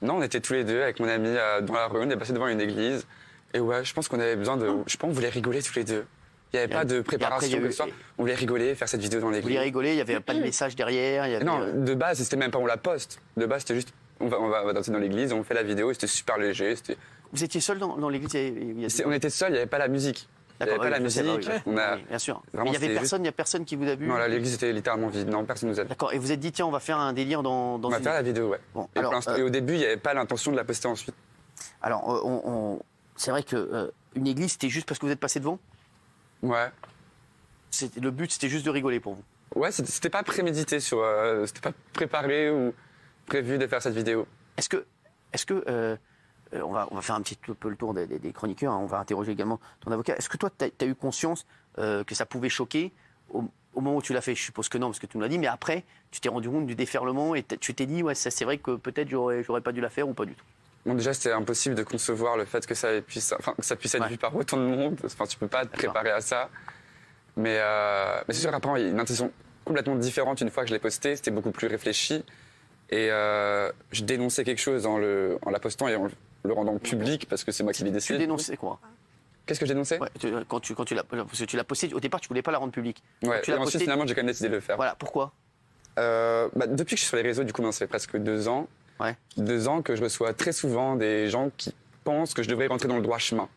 Non, on était tous les deux avec mon ami dans la rue, on est passé devant une église. Et ouais, je pense qu'on avait besoin de... Je pense qu'on voulait rigoler tous les deux. Il n'y avait pas de préparation que ce soit. On voulait rigoler, faire cette vidéo dans l'église. Vous vouliez rigoler, il n'y avait pas de message derrière. Il y avait... Non, de base, c'était même pas on la poste. De base, c'était juste on va danser dans l'église, on fait la vidéo, c'était super léger. Vous étiez seul dans l'église? On était seuls, il n'y avait pas la musique. Il n'y avait pas la musique. Oui, bien sûr. Vraiment, il n'y a personne qui vous a vu? Non, l'église était littéralement vide. Non, personne nous a vu. D'accord. Et vous vous êtes dit, tiens, on va faire un délire dans On va faire la vidéo, ouais. Bon, et au début, il n'y avait pas l'intention de la poster ensuite. Alors, c'est vrai qu'une église, c'était juste parce que vous êtes passé devant? Ouais. Le but, c'était juste de rigoler pour vous? Ouais, c'était pas prémédité, c'était pas préparé ou prévu de faire cette vidéo. Est-ce que on va faire un petit peu le tour des chroniqueurs, hein, on va interroger également ton avocat. Est-ce que toi, tu as eu conscience que ça pouvait choquer au moment où tu l'as fait? Je suppose que non, parce que tu nous l'as dit, mais après, tu t'es rendu compte du déferlement et tu t'es dit, ouais, c'est vrai que peut-être j'aurais pas dû la faire ou pas du tout? Bon, déjà, c'était impossible de concevoir le fait que ça puisse être vu par autant de monde. Enfin, tu peux pas te préparer à ça. Mais c'est sûr, après, il y a une intention complètement différente une fois que je l'ai posté. C'était beaucoup plus réfléchi. Et je dénonçais quelque chose en la postant et en le rendant public parce que c'est moi qui l'ai décidé. Tu dénonçais quoi? Qu'est-ce que j'ai dénoncé? Ouais, parce que tu l'as posté, au départ, tu voulais pas la rendre publique. Ouais, et ensuite, finalement, j'ai quand même décidé de le faire. Voilà, pourquoi? Depuis que je suis sur les réseaux, du coup, ça fait presque 2 ans. Ouais. 2 ans que je reçois très souvent des gens qui pensent que je devrais rentrer dans le droit chemin,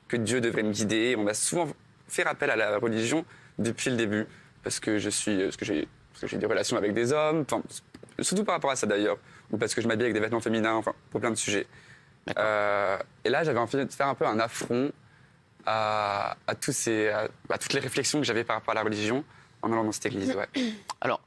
que Dieu devrait me guider. On m'a souvent fait appel à la religion depuis le début, parce que j'ai des relations avec des hommes, surtout par rapport à ça d'ailleurs, ou parce que je m'habille avec des vêtements féminins, pour plein de sujets. Et là, j'avais envie de faire un peu un affront à toutes les réflexions que j'avais par rapport à la religion en allant dans cette église. Ouais. Alors.